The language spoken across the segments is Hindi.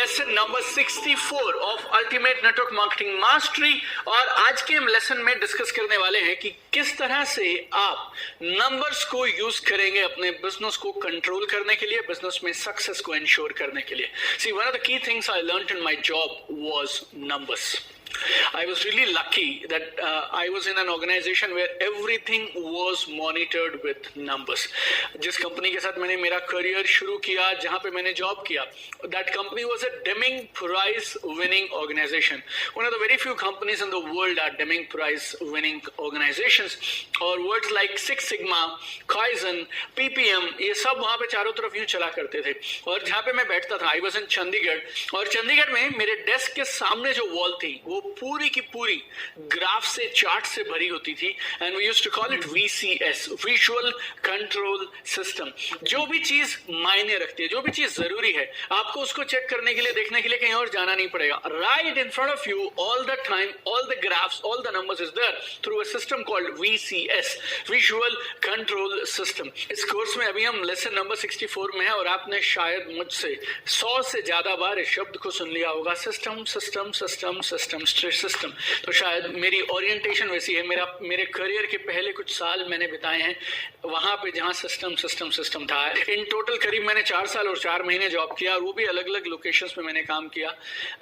Lesson number 64 of ultimate network marketing mastery. और आज के हम लेसन में डिस्कस करने वाले हैं कि किस तरह से आप नंबर्स को यूज करेंगे अपने बिजनेस को कंट्रोल करने के लिए, बिजनेस में सक्सेस को इंश्योर करने के लिए। See one of the key things I learned in my job was numbers. I was really lucky that I was in an organization where everything was monitored with numbers. जिस कंपनी के साथ मैंने मेरा करियर शुरू किया, जहां पे मैंने जॉब किया, that company was a Deming Prize winning organization. One of the very few companies in the world are Deming Prize winning organizations. और words like Six Sigma, Kaizen, PPM, ये सब वहां पे चारों तरफ यूं चला करते थे. और जहां पे मैं बैठता था, I was in चंडीगढ़, और चंडीगढ़ में मेरे डेस्क के सामने जो वॉल थी वो पूरी की पूरी ग्राफ से, चार्ट से भरी होती थी. And we used to call it VCS, visual control system. जो भी चीज मायने रखती है, जो भी चीज जरूरी है, आपको उसको चेक करने के लिए, देखने के लिए कहीं और जाना नहीं पड़ेगा. Right in front of you all the time, all the graphs, all the numbers is there through a system called VCS, visual control system. इस कोर्स में अभी हम लेसन नंबर 64 में है और आपने शायद मुझसे 100 से ज्यादा बार इस शब्द को सुन लिया होगा, system system system system system. तो शायद मेरी ओरिएंटेशन वैसी है. मेरे करियर के पहले कुछ साल मैंने बिताए हैं वहां पे जहां सिस्टम सिस्टम सिस्टम था. इन टोटल करीब मैंने 4 साल और 4 महीने जॉब किया, और वो भी अलग अलग लोकेशंस पे मैंने काम किया.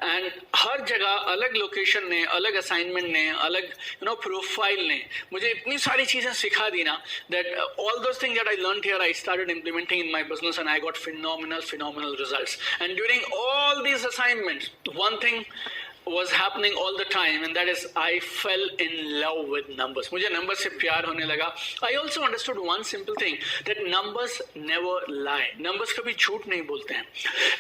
एंड हर जगह अलग लोकेशन ने, अलग असाइनमेंट ने, अलग प्रोफाइल ने मुझे इतनी सारी चीजें सिखा दी ना, that all those things that I learned here I started implementing in my business and I got phenomenal results. And during all these assignments, one thing was happening all the time, and that is I fell in love with numbers. मुझे नंबर से प्यार होने लगा. I also understood one simple thing, that numbers never lie. Numbers कभी झूठ नहीं बोलते हैं.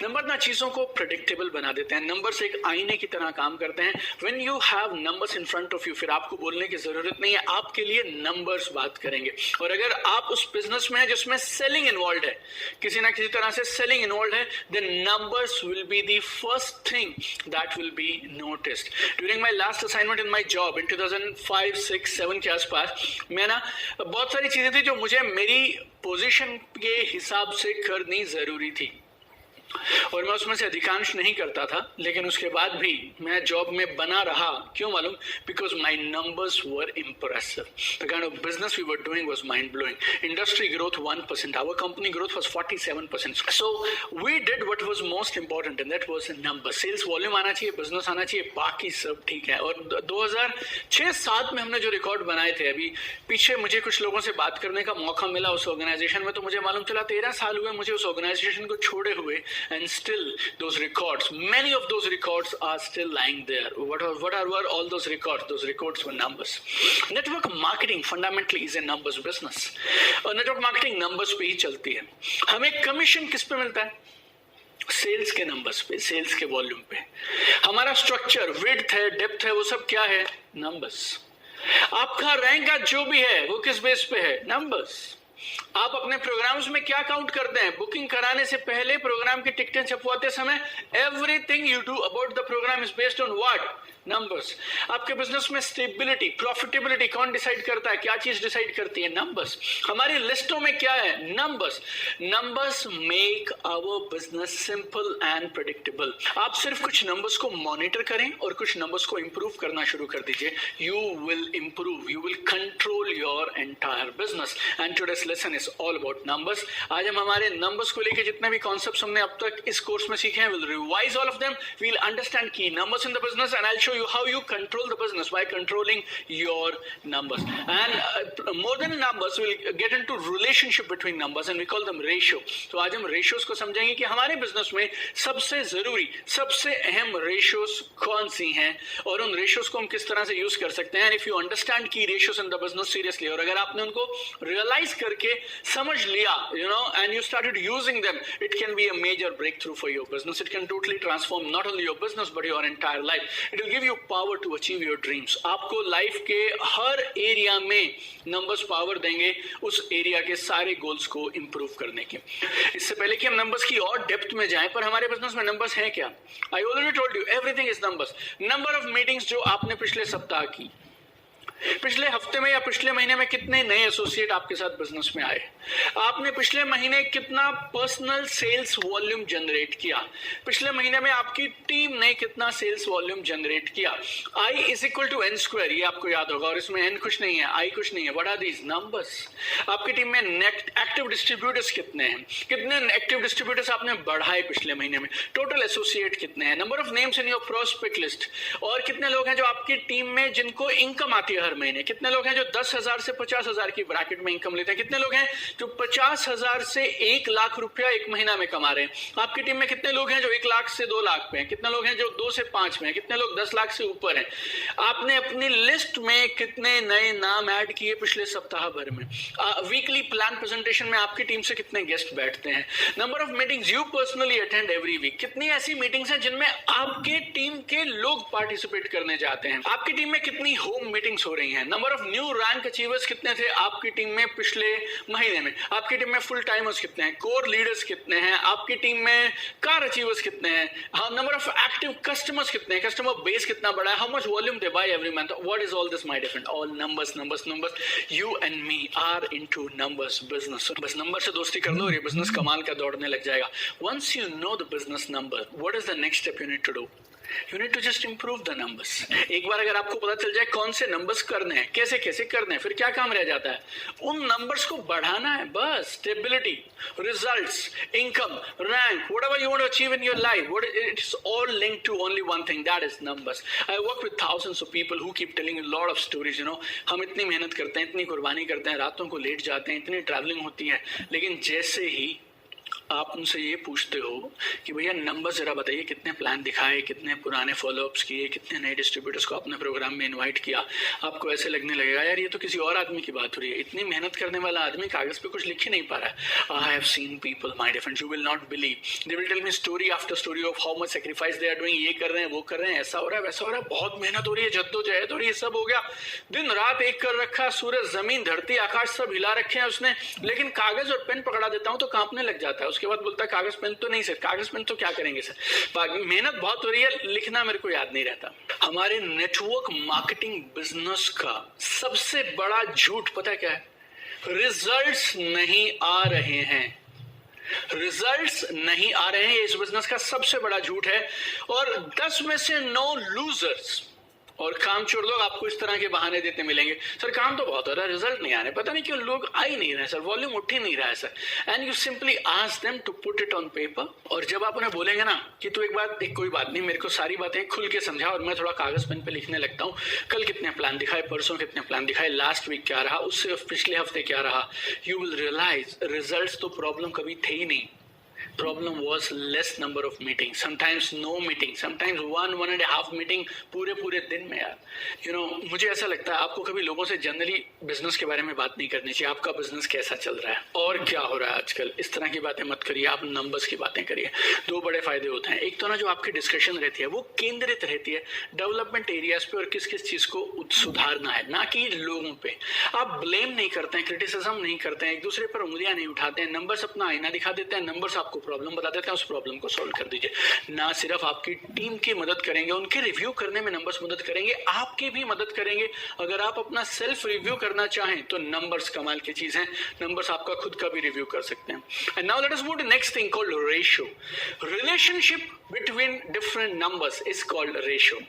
नंबर ना चीजों को प्रेडिक्टेबल बना देते हैं. नंबर्स एक आईने की तरह काम करते हैं. When you have numbers in front of you, फिर आपको बोलने की जरूरत नहीं है, आपके लिए नंबर्स बात करेंगे. और अगर आप उस बिजनेस में है जिसमें सेलिंग इन्वॉल्व है, किसी ना किसी तरह से सेलिंग इन्वॉल्व है, then numbers will be the first thing that will be noticed. During my last assignment in my job in 2005, 6, 7 के आसपास, मैं ना बहुत सारी चीजें थी जो मुझे मेरी पोजीशन के हिसाब से करनी जरूरी थी, और मैं उसमें से अधिकांश नहीं करता था. लेकिन उसके बाद भी मैं जॉब में बना रहा. क्यों मालूम? Because my numbers were impressive. The kind of business we were doing was mind blowing. Industry growth 1%, our company growth was 47%. So we did what was most important, and that was number. Sales volume आना चाहिए, बिजनेस आना चाहिए, बाकी सब ठीक है. और 2006-7 में हमने जो रिकॉर्ड बनाए थे, अभी पीछे मुझे कुछ लोगों से बात करने का मौका मिला उस ऑर्गेनाइजेशन में, तो मुझे मालूम चला 13 साल हुए मुझे उस ऑर्गेनाइजेशन को छोड़े हुए. And still those records, many of those records are still lying there. What were all those records? Those records were numbers. Network marketing fundamentally is a numbers business. और network marketing numbers पे ही चलती है. हमें कमीशन किस पे मिलता है? सेल्स के नंबर्स पे, सेल्स के वॉल्यूम पे. हमारा स्ट्रक्चर, विड्थ है, डेप्थ है, वो सब क्या है? नंबर्स. आपका रैंक आज जो भी है वो किस बेस पे है? नंबर्स. आप अपने प्रोग्राम्स में क्या काउंट करते हैं? बुकिंग कराने से पहले, प्रोग्राम की टिकटें छपवाते समय, everything you do about the program is based on what? Numbers. आपके बिजनेस में स्टेबिलिटी, प्रॉफिटेबिलिटी कौन डिसाइड करता है? क्या चीज डिसाइड करती है? नंबर्स. हमारी लिस्टों में क्या है? Numbers. Numbers make our business simple and predictable. आप सिर्फ कुछ नंबर्स को मॉनिटर करें और कुछ नंबर्स को इंप्रूव करना शुरू कर दीजिए. You will improve, you will control your entire business. And today's lesson is all about numbers. आज हम हमारे नंबर्स को लेकर जितने भी कॉन्सेप्ट्स हमने अब तक इस कोर्स में सीखे हैं, will revise all of them. We will understand key numbers in the business, and I will show you how you control the business by controlling your numbers. And more than numbers, we'll get into relationship between numbers, and we call them ratio. तो आज हम ratios को समझेंगे कि हमारे बिजनेस में सबसे जरूरी, सबसे अहम ratios कौन सी हैं, और उन ratios को हम किस तरह से यूज कर सकते हैं. And if you understand key ratios in the business seriously, और अगर आपने उनको realize करके समझ लिया, and you started using them, it can be a major breakthrough for your business. It can totally transform not only your business but your entire life. It will give you power to achieve your dreams. आपको लाइफ के हर एरिया में नंबर्स पावर देंगे उस एरिया के सारे गोल्स को इंप्रूव करने के. इससे पहले कि हम नंबर्स की और डेप्थ में जाएं, पर हमारे बिजनेस में नंबर्स हैं क्या? I already told you, everything is numbers. Number of meetings जो आपने पिछले सप्ताह की, पिछले हफ्ते में या पिछले महीने में कितने नए एसोसिएट आपके साथ बिजनेस में आए? आपने पिछले महीने कितना पर्सनल सेल्स वॉल्यूम जनरेट किया? पिछले महीने में आपकी टीम ने कितना सेल्स वॉल्यूम जनरेट किया? I is equal to N square, ये आपको याद होगा, और इसमें एन कुछ नहीं है, आई कुछ नहीं है। What are these numbers? आपकी टीम में एक्टिव डिस्ट्रीब्यूटर्स कितने हैं? कितने एक्टिव डिस्ट्रीब्यूटर्स आपने बढ़ाए पिछले महीने में? टोटल एसोसिएट कितने हैं? Number of names in your prospect list. और कितने लोग हैं जो आपकी टीम में जिनको इनकम आती है हर महीने? कितने लोग हैं जो 10,000 से 50,000 की ब्रैकेट में इनकम लेते हैं? कितने लोग हैं जो 50,000 से 1 लाख रुपया एक महीना में कमा रहे हैं? आपकी टीम में कितने लोग हैं जो 1 लाख से 2 लाख पे हैं? कितने लोग हैं जो 2 से 5 में हैं? कितने लोग 10 लाख से ऊपर हैं? आपने अपनी लिस्ट में कितने नए नाम ऐड किए पिछले सप्ताह भर में? वीकली प्लान प्रेजेंटेशन में आपकी टीम से कितने गेस्ट बैठते हैं? Number of meetings you personally attend every week. कितनी ऐसी मीटिंग्स हैं जिनमें आपके टीम के लोग पार्टिसिपेट करने जाते हैं? आपकी टीम में कितनी होम मीटिंग्स हो रही हैं? Number of new rank achievers कितने थे आपकी टीम में पिछले महीने में? आपकी टीम में फुल टाइमर्स कितने हैं? कोर लीडर्स कितने हैं? आपकी टीम में कार अचीवर्स कितने हैं? हाँ, नंबर ऑफ एक्टिव कस्टमर्स कितने हैं? कस्टमर बेस कितना बड़ा है? How much volume they buy every month? What is all this my different? All numbers numbers numbers. You and me are into numbers business. बस नंबर से दोस्ती कर लो और ये बिजनेस कमाल का दौड़ने लग जाएगा। Once you know the business number, what is the next step you need to do? You need to just improve the numbers. एक बार अगर आपको पता चल जाए कौन से नंबर्स करने हैं, कैसे कैसे करने हैं, फिर क्या काम रह जाता है? उन नंबर्स को बढ़ाना है बस। Stability, results, income, rank, whatever you want to achieve in your life, it is all linked to only one thing, that is numbers. I work with thousands of people who keep telling a lot of stories, you know. हम इतनी मेहनत करते हैं, इतनी कुर्बानी करते हैं, रातों को लेट जाते हैं, इतनी ट्रैवलिंग होती है, लेकिन जैसे ही आप उनसे ये पूछते हो कि भैया नंबर जरा बताइए, कितने प्लान दिखाए, कितने पुराने फॉलोअप्स किए, कितने नए डिस्ट्रीब्यूटर्स को आपने प्रोग्राम में इनवाइट किया, आपको ऐसे लगने लगेगा यार ये तो किसी और आदमी की बात हो रही है। इतनी मेहनत करने वाला आदमी कागज पे कुछ लिख ही नहीं पा रहा है। I have seen people my dear friends, you will not believe, they will tell me story after story of how much sacrifice they are doing. ये कर रहे हैं, वो कर रहे हैं, ऐसा हो रहा है, वैसा हो रहा है, बहुत मेहनत हो रही है, जद्दोजहद हो रही है, सब हो गया, दिन रात एक कर रखा, सूरज जमीन धरती आकाश सब हिला रखे हैं उसने, लेकिन कागज और पेन पकड़ा देता हूं तो कांपने लग जाता है। उसके बाद बोलता है कागज पेन तो नहीं सर, कागज पेन तो क्या करेंगे सर, मेहनत बहुत हो रही है, लिखना मेरे को याद नहीं रहता। हमारे नेटवर्क मार्केटिंग बिजनेस का सबसे बड़ा झूठ पता है क्या है? रिजल्ट्स नहीं आ रहे हैं। रिजल्ट्स नहीं आ रहे हैं, इस बिजनेस का सबसे बड़ा झूठ है। और 10 में से 9 लूजर्स और कामचोर लोग आपको इस तरह के बहाने देते मिलेंगे, सर काम तो बहुत हो रहा है, रिजल्ट नहीं आ रहे, पता नहीं क्यों लोग आ ही नहीं रहे सर, वॉल्यूम उठ ही नहीं रहा है sir. And you simply ask them to put it on paper. और जब आप उन्हें बोलेंगे ना कि तू एक कोई बात नहीं, मेरे को सारी बातें खुल के समझा और मैं थोड़ा कागज पेन पे लिखने लगता हूँ, कल कितने प्लान दिखाए, परसों कितने प्लान दिखाए, लास्ट वीक क्या रहा, उससे पिछले हफ्ते क्या रहा, यू विल रियलाइज रिजल्ट तो प्रॉब्लम कभी थे ही नहीं। Problem was less number of meetings, sometimes no meeting, sometimes 1.5 meeting पूरे दिन में यार। You know, मुझे ऐसा लगता है आपको कभी लोगों से जनरली बिजनेस के बारे में बात नहीं करनी चाहिए। आपका बिजनेस कैसा चल रहा है और क्या हो रहा है आजकल, इस तरह की बातें मत करिए, आप नंबर्स की बातें करिए। 2 बड़े फायदे होते हैं। एक तो ना जो आपकी डिस्कशन रहती है वो केंद्रित रहती है डेवलपमेंट एरियाज पे और किस किस चीज को सुधारना है, ना कि लोगों पे। आप ब्लेम नहीं करते हैं, क्रिटिसिज्म नहीं करते हैं, एक दूसरे पर उंगलियां नहीं उठाते हैं। नंबर्स अपना आईना दिखा देते हैं, नंबर्स आपको प्रॉब्लम बता देते हैं, उस प्रॉब्लम को सॉल्व कर दीजिए। ना सिर्फ आपकी टीम की मदद करेंगे, उनके रिव्यू करने में नंबर्स मदद करेंगे, आपकी भी मदद करेंगे। अगर आप अपना सेल्फ रिव्यू करना चाहें तो नंबर्स कमाल की चीज है, नंबर्स आपका खुद का भी रिव्यू कर सकते हैं। And now let us move to next thing called ratio. Relationship between different numbers is called ratio.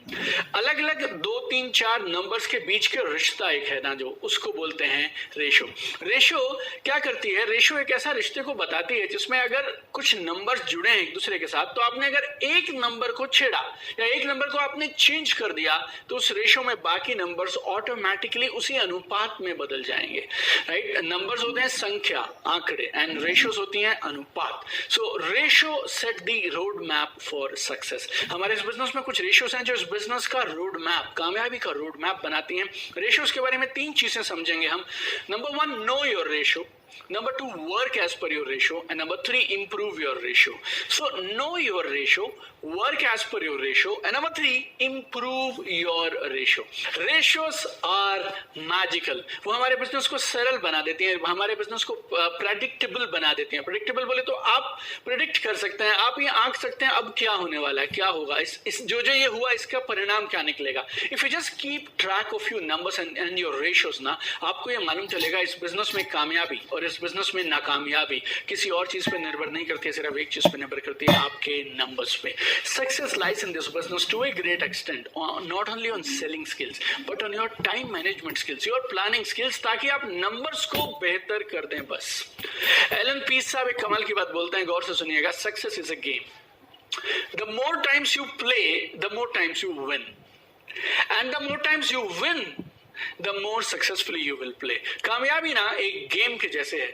अलग अलग 2, 3, 4 नंबर्स के बीच के रिश्ता एक है ना, जो उसको बोलते हैं रेशियो। रेशियो क्या करती है? रेशियो एक ऐसा रिश्ते को बताती है जिसमें अगर कुछ नंबर्स जुड़े हैं एक दूसरे के साथ, तो आपने अगर एक नंबर को छेड़ा या एक नंबर को आपने चेंज कर दिया तो उस रेशियो में बाकी नंबर्स ऑटोमेटिकली उसी अनुपात में बदल जाएंगे। राइट? नंबर्स होते हैं संख्या, आंकड़े, एंड रेशियोज होती हैं अनुपात। So ratio set the road map for success. हमारे इस बिजनेस में कुछ रेशियोज हैं जो इस बिजनेस का रोड मैप, कामयाबी का रोड मैप बनाती हैं। रेशियोज के बारे में 3 चीजें समझेंगे हम। Number 1, no your ratio. Number 2, work as per your ratio. And number 3, improve your ratio. So know your ratio, work as per your ratio. And number 3, improve your ratio. Ratios are magical. वो हमारे बिजनेस को सरल बना देती हैं, हमारे बिजनेस को प्रेडिक्टेबल बना देती हैं. प्रेडिक्टेबल बोले तो आप प्रेडिक्ट कर सकते हैं, आप ये आंक सकते हैं अब क्या होने वाला है, क्या होगा, इस जो ये हुआ इसका परिणाम क्या निकलेगा. If you just keep track of your numbers and your ratios ना, आपको ये मालूम चलेगा इस बिजनेस में कामयाबी और इस बिजनेस में नाकामयाबी किसी और चीज पे निर्भर नहीं करती है, सिर्फ एक चीज पे निर्भर करती है, आपके नंबर्स पे. Success lies in this business to a great extent, not only on selling skills but on your time management skills, your planning skills, ताकि आप नंबर्स को बेहतर कर दें. बस एलन पीस साहब एक कमाल की बात बोलते हैं, गौर से सुनिएगा. Success is a game. The more times you play, the more times you win. And the more times you win, the more successfully you will play. कामयाबी ना एक गेम के जैसे है,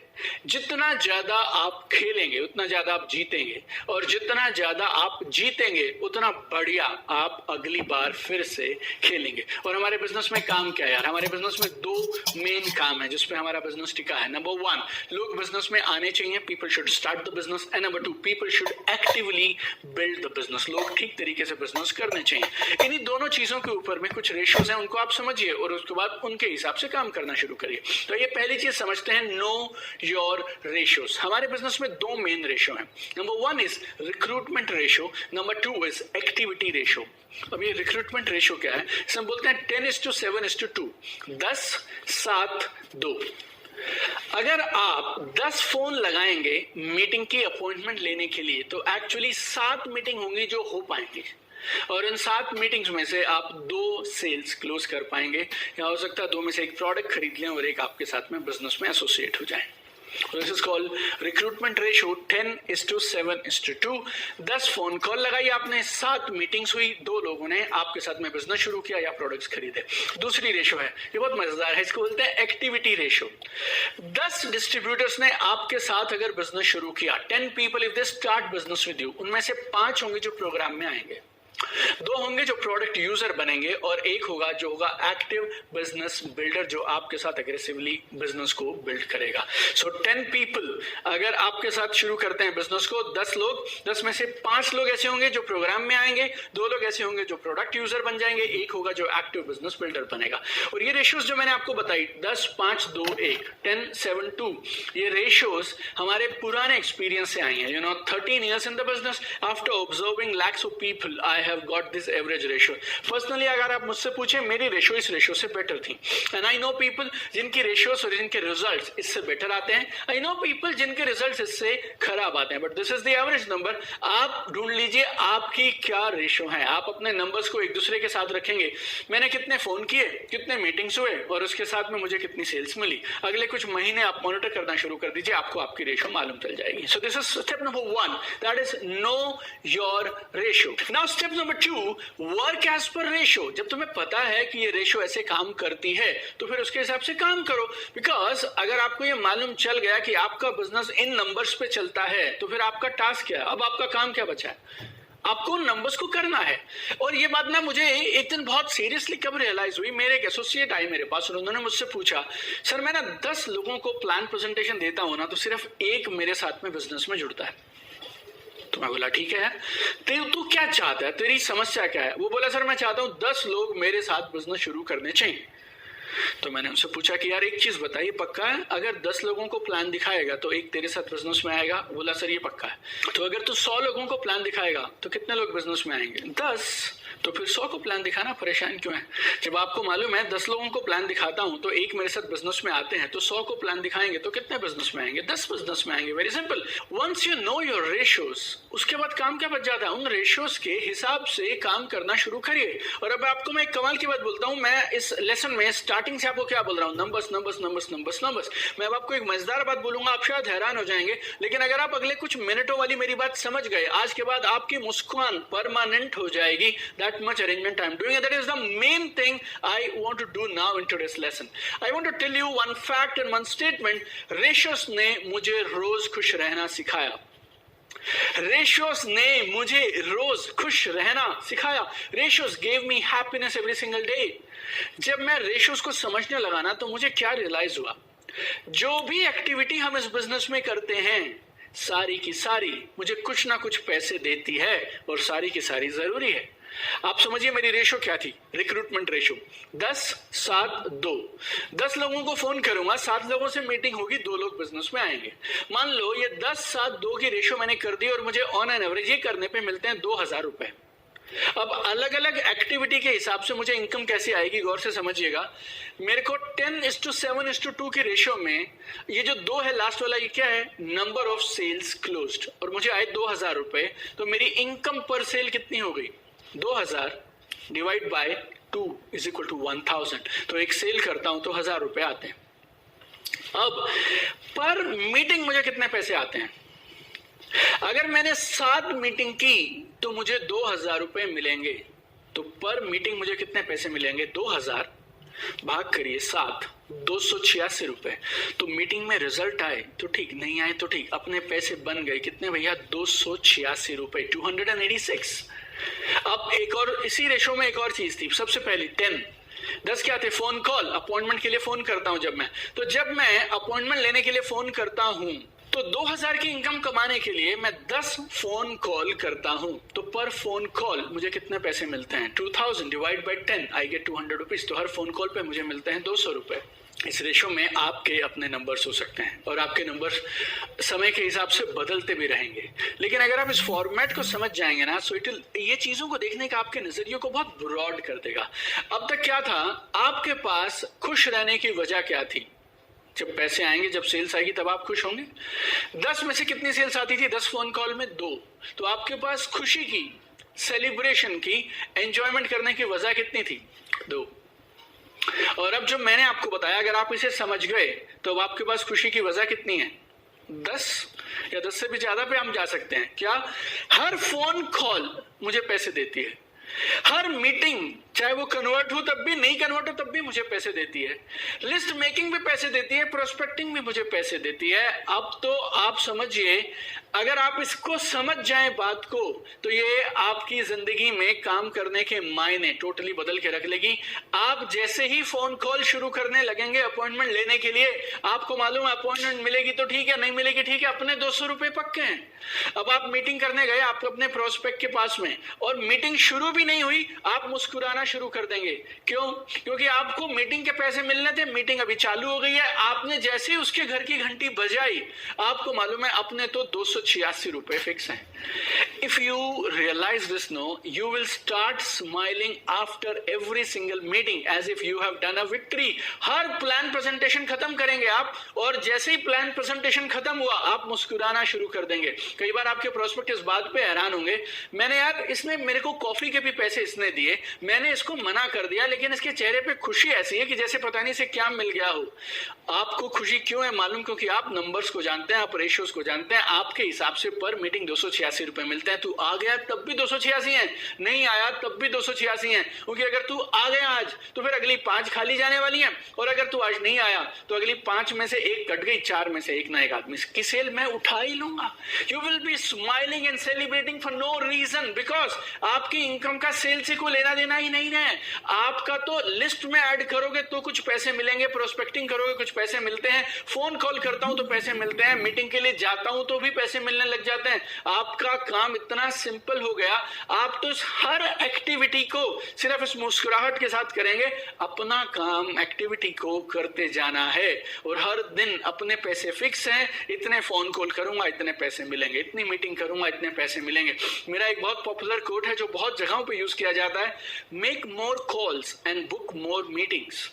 जितना ज्यादा आप खेलेंगे उतना ज्यादा आप जीतेंगे, और जितना ज्यादा आप जीतेंगे उतना बढ़िया आप अगली बार फिर से खेलेंगे. और हमारे बिजनेस में काम क्या है यार, हमारे बिजनेस में 2 मेन काम है जिसपे हमारा बिजनेस टिका है. नंबर 1, लोग बिजनेस में आने चाहिए, people should start the business. And number 2, people should actively build the business, लोग ठीक तरीके से बिजनेस करने चाहिए. इन्हीं दोनों चीजों के ऊपर में कुछ रेशियोज हैं, उनको आप समझिए और उसके बाद उनके हिसाब से काम करना शुरू करिए. तो ये पहली चीज समझते हैं, नो योर रेशियोज. हमारे बिजनेस में 2 मेन रेशियो हैं. Number 1 is recruitment ratio, number 2 is activity ratio. अब ये रिक्रूटमेंट रेशियो क्या है, इसमें बोलते हैं 10:7:2, 10:7:2. अगर आप 10 फोन लगाएंगे मीटिंग की अपॉइंटमेंट लेने के लिए तो एक्चुअली 7 मीटिंग होंगी जो हो पाएंगी, और इन 7 मीटिंग्स में से आप 2 सेल्स क्लोज कर पाएंगे, या हो सकता है 2 में से एक प्रोडक्ट खरीद लें और एक आपके साथ में बिजनेस में एसोसिएट हो जाए. This is called recruitment ratio 10:7:2. 10 phone call लगाई आपने, 7 मीटिंग्स हुई, 2 लोगों ने आपके साथ में बिजनेस शुरू किया या प्रोडक्ट्स खरीदे. दूसरी रेशियो है, ये बहुत मजेदार है, इसको बोलते हैं एक्टिविटी रेशियो. 10 डिस्ट्रीब्यूटर्स ने आपके साथ अगर बिजनेस शुरू किया, 10 people if they start business with you, उनमें से 5 होंगे जो प्रोग्राम में आएंगे, 2 होंगे जो प्रोडक्ट यूजर बनेंगे, और 1 होगा जो होगा एक्टिव बिजनेस बिल्डर, जो आपके साथ एग्रेसिवली बिजनेस को बिल्ड करेगा. सो 10 पीपल अगर आपके साथ शुरू करते हैं बिजनेस को, 10 लोग, 10 में से 5 लोग ऐसे होंगे जो प्रोग्राम में आएंगे, 2 लोग ऐसे होंगे जो प्रोडक्ट यूजर बन जाएंगे, 1 होगा जो एक्टिव बिजनेस बिल्डर बनेगा. और ये रेशियोज जो मैंने आपको बताई 10, 5, 2, 1, 10, 7, 2, ये रेशियोज हमारे पुराने एक्सपीरियंस से आई हैं. 13 years in the business, after observing lakhs of people, I have got this average ratio. Personally अगर आप मुझसे पूछे, मेरी रेशियो इस रेशियो से बेटर थी. And I know people जिनकी रेशियोस और जिनके रिजल्ट्स इससे बेटर आते हैं. I know people जिनके रिजल्ट्स इससे खराब आते हैं. But this is the average number. आप ढूंढ लीजिए आपकी क्या रेशियो है. आप अपने नंबर्स को एक दूसरे के साथ रखेंगे, मैंने कितने फोन किए, कितने मीटिंग्स हुए, और उसके साथ में मुझे कितनी सेल्स मिली. अगले कुछ महीने आप मॉनिटर करना शुरू कर दीजिए, आपको आपकी रेशियो मालूम चल जाएगी. So this is step number 1, that is know your ratio. Now step number 2, work as per ratio. जब तुम्हें पता है कि ये रेशियो ऐसे काम करती है तो फिर उसके हिसाब से काम करो. बिकॉज अगर आपको ये मालूम चल गया कि आपका बिजनेस इन नंबर्स पे चलता है तो फिर आपका टास्क क्या है, अब आपका काम क्या बचा है, आपको नंबर्स को करना है. और ये बात ना मुझे एक दिन बहुत सीरियसली कब रियलाइज हुई, मेरे एक एसोसिएट आए मेरे पास और उन्होंने मुझसे पूछा, सर मैं ना 10 लोगों को प्लान प्रेजेंटेशन देता हूं ना तो सिर्फ 1 मेरे साथ में बिजनेस में जुड़ता है. तो मैं बोला ठीक है, तू क्या चाहता है, तेरी समस्या क्या है. वो बोला सर मैं चाहता हूं 10 लोग मेरे साथ बिजनेस शुरू करने चाहिए. तो मैंने उनसे पूछा कि यार एक चीज बताइए, पक्का है अगर 10 लोगों को प्लान दिखाएगा तो एक तेरे साथ बिजनेस में आएगा. बोला सर ये पक्का है. तो अगर तू 100 लोगों को प्लान दिखाएगा तो कितने लोग बिजनेस में आएंगे, 10. तो फिर 100 को प्लान दिखाना परेशान क्यों है. जब आपको मालूम है 10 लोगों को प्लान दिखाता हूं तो एक मेरे साथ बिजनेस में आते हैं, तो 100 को प्लान दिखाएंगे तो कितने बिजनेस में आएंगे, 10 बिजनेस में आएंगे. Very simple. Once you know your ratios, उसके बाद काम क्या बच जाता है, उन रेशियोज के हिसाब से काम करना शुरू करिए. और अब आपको मैं एक कमाल की बात बोलता हूं, मैं इस लेसन में स्टार्टिंग से आपको क्या बोल रहा हूं, numbers numbers numbers numbers numbers. मैं अब आपको एक मजेदार बात बोलूंगा, आप शायद हैरान हो जाएंगे, लेकिन अगर आप अगले कुछ मिनटों वाली मेरी बात समझ गए, आज के बाद आपकी मुस्कान परमानेंट हो जाएगी. That much arrangement I'm doing, and that is the main thing I want to do now in today's lesson. I want to tell you one fact and one statement. Ratios ने मुझे रोज खुश रहना सिखाया. रेशियोस ने मुझे रोज खुश रहना सिखाया. Ratios gave me happiness every single day. जब मैं रेशियोस को समझने लगा ना तो मुझे क्या रियलाइज हुआ, जो भी एक्टिविटी हम इस बिजनेस में करते हैं सारी की सारी मुझे कुछ ना कुछ पैसे देती है और सारी की सारी जरूरी है। आप समझिए मेरी रेशो क्या थी, रिक्रूटमेंट रेशो 10-7-2। 10 लोगों को फोन करूंगा, 7 लोगों से मीटिंग होगी, 2 लोग बिजनेस में आएंगे। मान लो ये 10-7-2 की रेशो मैंने कर दी और मुझे ऑन एन एवरेज ये करने पे मिलते हैं 2000 रुपए। अब अलग अलग एक्टिविटी के हिसाब से मुझे इनकम कैसे आएगी, गौर से समझिएगा। मेरे को 10:7:2 की रेशियो में ये जो 2 है लास्ट वाला, ये क्या है, नंबर ऑफ सेल्स क्लोज्ड, और मुझे आए 2000 रुपए। तो मेरी इनकम पर सेल कितनी हो गई, 2000 divide by 2 is equal to 1000। तो एक सेल करता हूं तो 1000 रुपए आते हैं। अब पर मीटिंग मुझे कितने पैसे आते हैं, अगर मैंने 7 मीटिंग की तो मुझे 2000 रुपए मिलेंगे। तो पर मीटिंग मुझे कितने पैसे मिलेंगे, 2000 भाग करिए 7, 286 रुपए। तो मीटिंग में रिजल्ट आए तो ठीक, नहीं आए तो ठीक, अपने पैसे बन गए कितने भैया, 286 रुपए, 286। अब एक और इसी रेशो में एक और चीज थी, सबसे पहली 10 क्या थे, फोन कॉल, अपॉइंटमेंट के लिए फोन करता हूं जब मैं, तो जब मैं अपॉइंटमेंट लेने के लिए फोन करता हूं तो 2000 की इनकम कमाने के लिए मैं 10 फोन कॉल करता हूं। तो पर फोन कॉल मुझे कितने पैसे मिलते हैं, 2000 divide bye 10 I get 200 rupees. तो हर फोन कॉल पे मुझे मिलते हैं 200 रुपए। इस रेशो में आपके अपने नंबर्स हो सकते हैं और आपके नंबर्स समय के हिसाब से बदलते भी रहेंगे, लेकिन अगर आप इस फॉर्मेट को समझ जाएंगे ना, सो ये चीजों को देखने का आपके नजरिए को बहुत ब्रॉड कर देगा। अब तक क्या था, आपके पास खुश रहने की वजह क्या थी, जब पैसे आएंगे, जब सेल्स आएगी तब आप खुश होंगे। 10 में से कितनी सेल्स आती थी, 10 फोन कॉल में 2। तो आपके पास खुशी की, सेलिब्रेशन की, एंजॉयमेंट करने की वजह कितनी थी, 2। और अब जो मैंने आपको बताया, अगर आप इसे समझ गए तो अब आपके पास खुशी की वजह कितनी है, 10 या 10 से भी ज्यादा पे हम जा सकते हैं। क्या, हर फोन कॉल मुझे पैसे देती है, हर मीटिंग चाहे वो कन्वर्ट हो तब भी, नहीं कन्वर्ट हो तब भी मुझे पैसे देती है, लिस्ट मेकिंग भी पैसे देती है, प्रोस्पेक्टिंग भी मुझे पैसे देती है। अब तो आप समझिए, अगर आप इसको समझ जाएं बात को, तो ये आपकी जिंदगी में काम करने के मायने टोटली बदल के रख लेगी। आप जैसे ही फोन कॉल शुरू करने लगेंगे अपॉइंटमेंट लेने के लिए, आपको मालूम है अपॉइंटमेंट मिलेगी तो ठीक है, नहीं मिलेगी ठीक है, अपने 200 रुपए पक्के हैं। अब आप मीटिंग करने गए, आप अपने प्रोस्पेक्ट के पास में, और मीटिंग शुरू भी नहीं हुई, आप मुस्कुराना शुरू कर देंगे। क्यों, क्योंकि आपको मीटिंग के पैसे मिलने थे, मीटिंग अभी चालू हो गई है, आपने जैसे ही उसके घर की घंटी बजाई, आपको मालूम है अपने तो 286 रुपए फिक्स हैं। If you realize this, no, you will start smiling after every single meeting as if you have done a victory. Her plan presentation खत्म करेंगे आप, और जैसे ही प्लान प्रेजेंटेशन खत्म हुआ, आप मुस्कुराना शुरू कर देंगे। कई बार आपके प्रोस्पेक्ट इस बात पे हैरान होंगे, मैंने यार, इसने मेरे को कॉफी के भी पैसे इसने दिए, मैंने इसको मना कर दिया, लेकिन इसके चेहरे पे खुशी ऐसी है कि जैसे पता नहीं से क्या मिल गया हो। आपको खुशी क्यों है मालूम, क्योंकि आप नंबर्स को जानते हैं, आप रेशियोज को जानते हैं। आपके हिसाब से पर मीटिंग 286 रुपए मिलते हैं। तू आ गया तब भी 286 है, नहीं आया तब भी 286 है, क्योंकि अगर तू आ गया आज तो फिर अगली 5 खाली जाने वाली हैं, और अगर तू आज नहीं आया तो अगली 5 में से 1 कट गई, 4 में से 1 ना एक आदमी की सेल मैं उठा ही लूंगा। You will be smiling and celebrating for no reason, because आपकी इनकम का सेल से कोई लेना देना ही नहीं है। आपका तो लिस्ट में ऐड करोगे तो कुछ पैसे मिलेंगे, प्रोस्पेक्टिंग करोगे कुछ पैसे मिलते हैं, फोन कॉल करता हूं तो पैसे मिलते हैं, मीटिंग के लिए जाता हूं तो भी पैसे मिलने लग जाते हैं। आपका काम इतना सिंपल हो गया, आप तो हर एक्टिविटी को सिर्फ इस मुस्कुराहट के साथ करेंगे। अपना काम एक्टिविटी को करते जाना है, और हर दिन अपने पैसे फिक्स हैं, इतने फोन कॉल करूंगा इतने पैसे मिलेंगे, इतनी मीटिंग करूंगा इतने पैसे मिलेंगे। मेरा एक बहुत पॉपुलर कोट है जो बहुत जगहों पे यूज किया जाता है, make more calls and book more meetings.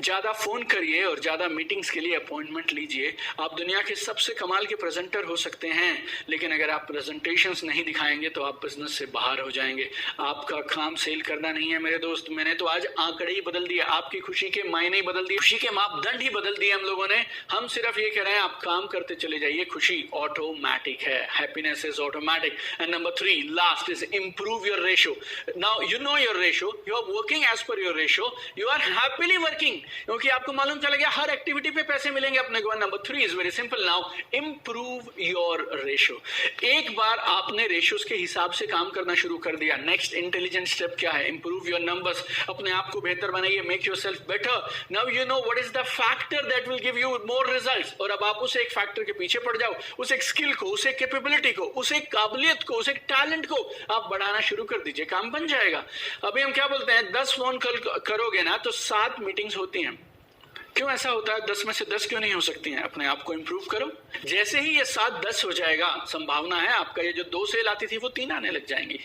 ज्यादा फोन करिए और ज्यादा मीटिंग्स के लिए अपॉइंटमेंट लीजिए। आप दुनिया के सबसे कमाल के प्रेजेंटर हो सकते हैं, लेकिन अगर आप प्रेजेंटेशंस नहीं दिखाएंगे तो आप बिजनेस से बाहर हो जाएंगे। आपका काम सेल करना नहीं है मेरे दोस्त। मैंने तो आज आंकड़े ही बदल दिए, आपकी खुशी के मायने ही बदल दिए, खुशी के मापदंड ही बदल दिए हम लोगों ने। हम सिर्फ ये कह रहे हैं आप काम करते चले जाइए, खुशी ऑटोमेटिक है, happiness is automatic. And number 3 last is improve your ratio. Now you know your ratio, you are working as per your ratio, you are happily working, क्योंकि आपको मालूम चला गया हर एक्टिविटी पे पैसे मिलेंगे अपने को। Number 3 is very simple now, improve your ratio. एक बार आपने रेशियोज के हिसाब से काम करना शुरू कर दिया, नेक्स्ट इंटेलिजेंट स्टेप क्या है? इंप्रूव योर नंबर्स, अपने आप को बेहतर बनाइए, make yourself better. Now you know what is the factor that will give you more results, और अब आप उस एक फैक्टर के पीछे पड़ जाओ, उस एक स्किल को, उस एक कैपेबिलिटी को, उस एक काबिलियत को, उस एक टैलेंट को आप बढ़ाना शुरू कर दीजिए, काम बन जाएगा। अभी हम क्या बोलते हैं, 10 फोन कॉल करोगे ना तो 7 मीटिंग्स होती हैं। क्यों ऐसा होता है? 10 में से 10 क्यों नहीं हो सकती हैं? अपने आप को इंप्रूव करो। जैसे ही ये 7-10 हो जाएगा, संभावना है आपका ये जो 2 सेल आती थी वो 3 आने लग जाएंगी।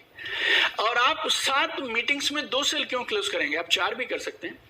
और आप 7 मीटिंग्स में 2 सेल क्यों क्लोज करेंगे? आप 4 भी कर सकते हैं।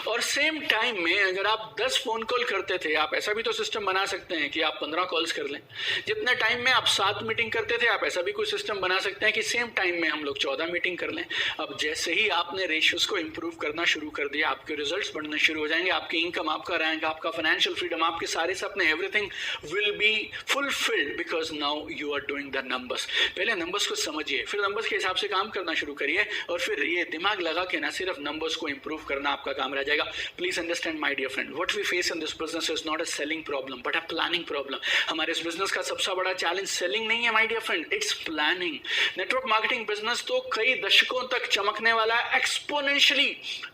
और सेम टाइम में अगर आप 10 फोन कॉल करते थे, आप ऐसा भी तो सिस्टम बना सकते हैं कि आप 15 कॉल्स कर लें। जितने टाइम में आप 7 मीटिंग करते थे, आप ऐसा भी कोई सिस्टम बना सकते हैं कि सेम टाइम में हम लोग 14 मीटिंग कर लें। अब जैसे ही आपने रेशियोज को इंप्रूव करना शुरू कर दिया, आपके रिजल्ट्स बढ़ने शुरू हो जाएंगे, आपकी इनकम, आपका रैंक, आपका फाइनेंशियल फ्रीडम, आपके सारे सपने, everything will be fulfilled because now you are doing the numbers. पहले नंबर्स को समझिए, फिर नंबर्स के हिसाब से काम करना शुरू करिए, और फिर ये दिमाग लगा के ना सिर्फ नंबर्स को इंप्रूव करना आपका काम रह जाएगा। Please understand my dear friend, what we face in this business is not a selling problem but a planning problem. हमारे इस बिजनेस का सबसे बड़ा चैलेंज सेलिंग नहीं है my dear friend, it's planning. Network marketing business तो कई दशकों तक चमकने वाला है, एक्सपोनेंशियली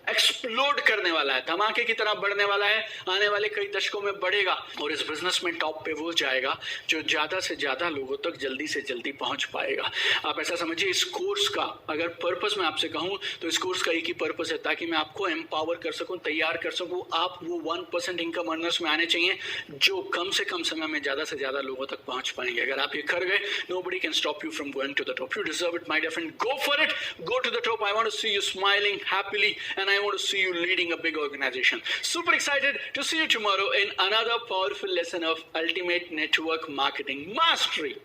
एक्सप्लोड करने वाला है, धमाके की तरह बढ़ने वाला है, आने वाले कई दशकों में बढ़ेगा। और इस बिजनेस में टॉप पे वो जाएगा जो ज्यादा से ज्यादा लोगों तक जल्दी से जल्दी पहुंच पाएगा। आप ऐसा समझिए, इस कोर्स का अगर पर्पस मैं आपसे कहूं तो इस कोर्स का एक ही पर्पस है, ताकि मैं आपको एम्पावर कर सकूं, तैयार कर सकूं। आप वो 1% इनकम अर्नर्स में आने चाहिए जो कम से कम समय में ज्यादा से ज्यादा लोगों तक पहुंच पाएंगे। अगर आप ये कर गए, nobody can stop you from going to the top. You deserve it, my dear friend. Go for it. Go to the top. I want to see you smiling happily, and I want to see you leading a big organization. Super excited to see you tomorrow in another powerful lesson of Ultimate Network Marketing Mastery.